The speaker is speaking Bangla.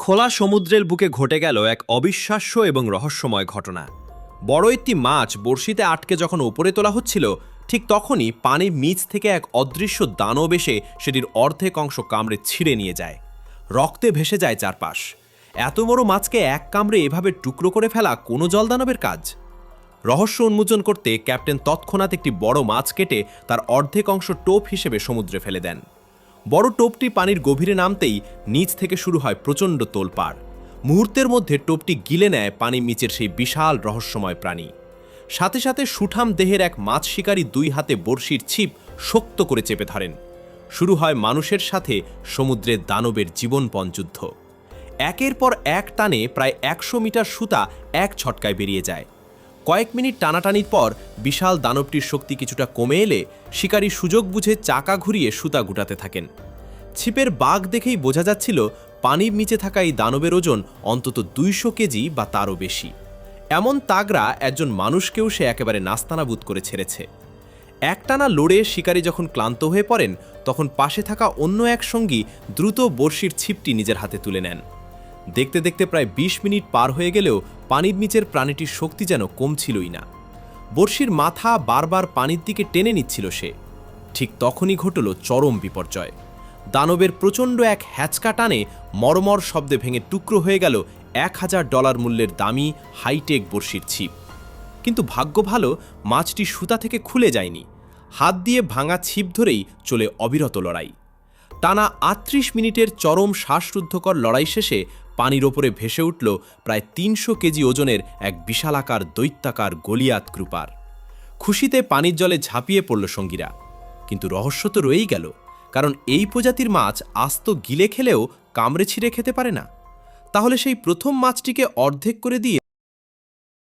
খোলা সমুদ্রের বুকে ঘটে গেল এক অবিশ্বাস্য এবং রহস্যময় ঘটনা। বড় একটি মাছ বড়শিতে আটকে যখন ওপরে তোলা হচ্ছিল, ঠিক তখনই পানির নিচ থেকে এক অদৃশ্য দানব এসে সেটির অর্ধেক অংশ কামড়ে ছিঁড়ে নিয়ে যায়। রক্তে ভেসে যায় চারপাশ। এত বড় মাছকে এক কামড়ে এভাবে টুকরো করে ফেলা কোনো জলদানবের কাজ? রহস্য উন্মোচন করতে ক্যাপ্টেন তৎক্ষণাৎ একটি বড় মাছ কেটে তার অর্ধেক অংশ টোপ হিসেবে সমুদ্রে ফেলে দেন। বড় টোপটি পানির গভীরে নামতেই নিচ থেকে শুরু হয় প্রচণ্ড তোলপাড়। মুহূর্তের মধ্যে টোপটি গিলে নেয় পানির নিচের সেই বিশাল রহস্যময় প্রাণী। সাথে সাথে সুঠাম দেহের এক মাছ শিকারী দুই হাতে বড়শির ছিপ শক্ত করে চেপে ধরেন। শুরু হয় মানুষের সাথে সমুদ্রের দানবের জীবনপণ যুদ্ধ। একের পর এক টানে প্রায় ১০০ মিটার সুতা এক ছটকায় বেরিয়ে যায়। কয়েক মিনিট টানাটানির পর বিশাল দানবটির শক্তি কিছুটা কমে এলে শিকারী সুযোগ বুঝে চাকা ঘুরিয়ে সুতা গুটাতে থাকেন। ছিপের বাঘ দেখেই বোঝা যাচ্ছিল পানির নিচে থাকা এই দানবের ওজন অন্তত ২০০ কেজি বা তারও বেশি। এমন তাগড়া একজন মানুষকেও সে একেবারে নাস্তানাবুদ করে ছেড়েছে। একটানা লড়ে শিকারী যখন ক্লান্ত হয়ে পড়েন, তখন পাশে থাকা অন্য এক সঙ্গী দ্রুত বড়শির ছিপটি নিজের হাতে তুলে নেন। দেখতে দেখতে প্রায় ২০ মিনিট পার হয়ে গেলেও পানির নিচের প্রাণীটির শক্তি যেন কমছিলই না। বড়শির মাথা বারবার পানির দিকে টেনে নিচ্ছিল সে। ঠিক তখনই ঘটল চরম বিপর্যয়। দানবের প্রচণ্ড এক হ্যাচকা টানে মরমর শব্দে ভেঙে টুকরো হয়ে গেল $১,০০০ মূল্যের দামি হাইটেক বড়শির ছিপ। কিন্তু ভাগ্য ভালো, মাছটি সুতা থেকে খুলে যায়নি। হাত দিয়ে ভাঙা ছিপ ধরেই চলে অবিরত লড়াই। টানা ৩৮ মিনিটের চরম শ্বাসরুদ্ধকর লড়াই শেষে পানির ওপরে ভেসে উঠল প্রায় ৩০০ কেজি ওজনের এক বিশালাকার দৈত্যাকার গলিয়াত ক্রুপার। খুশিতে পানির জলে ঝাঁপিয়ে পড়ল সঙ্গীরা। কিন্তু রহস্য তো রয়েই গেল, কারণ এই প্রজাতির মাছ আস্ত গিলে খেলেও কামড়ে ছিঁড়ে খেতে পারে না। তাহলে সেই প্রথম মাছটিকে অর্ধেক করে দিয়ে